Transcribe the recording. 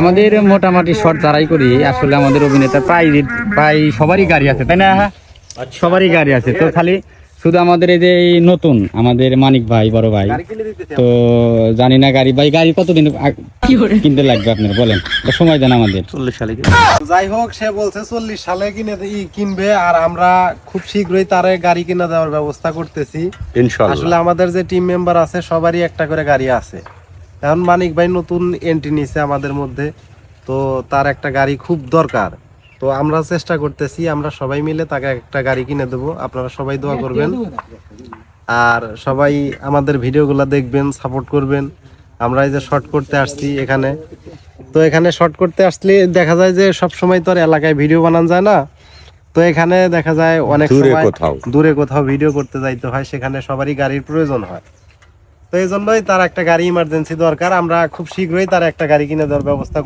আমাদের মোটামুটি শর্ট যারাই করি আসলে আমাদের অভিনেতা প্রায় সবারই গাড়ি আছে, তাই না? সবারই গাড়ি আছে, তো খালি শুধু আমাদের এই যে এই নতুন আমাদের মানিক ভাই বড় ভাই, তো জানি না গাড়ি কতদিন কিনতে লাগবে আপনার বলেন, সময় দেন আমাদের। 40 সালে যাই হোক, সে বলছে 40 সালে কিনবে, আর আমরা খুব শীঘ্রই তারে গাড়ি কিনে দেওয়ার ব্যবস্থা করতেছি ইনশাআল্লাহ। আসলে আমাদের যে টিম মেম্বার আছে সবারই একটা করে গাড়ি আছে। এখন মানিক ভাই নতুন এন্ট্রি নিছে আমাদের মধ্যে, তো তার একটা গাড়ি খুব দরকার। তো আমরা চেষ্টা করতেছি, আমরা সবাই মিলে তাকে একটা গাড়ি কিনে দেবো। আপনারা সবাই দোয়া করবেন আর সবাই আমাদের ভিডিওগুলো দেখবেন, সাপোর্ট করবেন। আমরা এই যে শর্ট করতে আসছি এখানে, তো এখানে শর্ট করতে আসলে দেখা যায় যে সব সময় তো আর এলাকায় ভিডিও বানানো যায় না, তো এখানে দেখা যায় অনেক সময় দূরে কোথাও ভিডিও করতে যাইতে হয়, সেখানে সবারই গাড়ির প্রয়োজন হয়। তো এই জন্যই তার একটা গাড়ি ইমার্জেন্সি দরকার, আমরা খুব শীঘ্রই তার একটা গাড়ি কিনে দেওয়ার ব্যবস্থা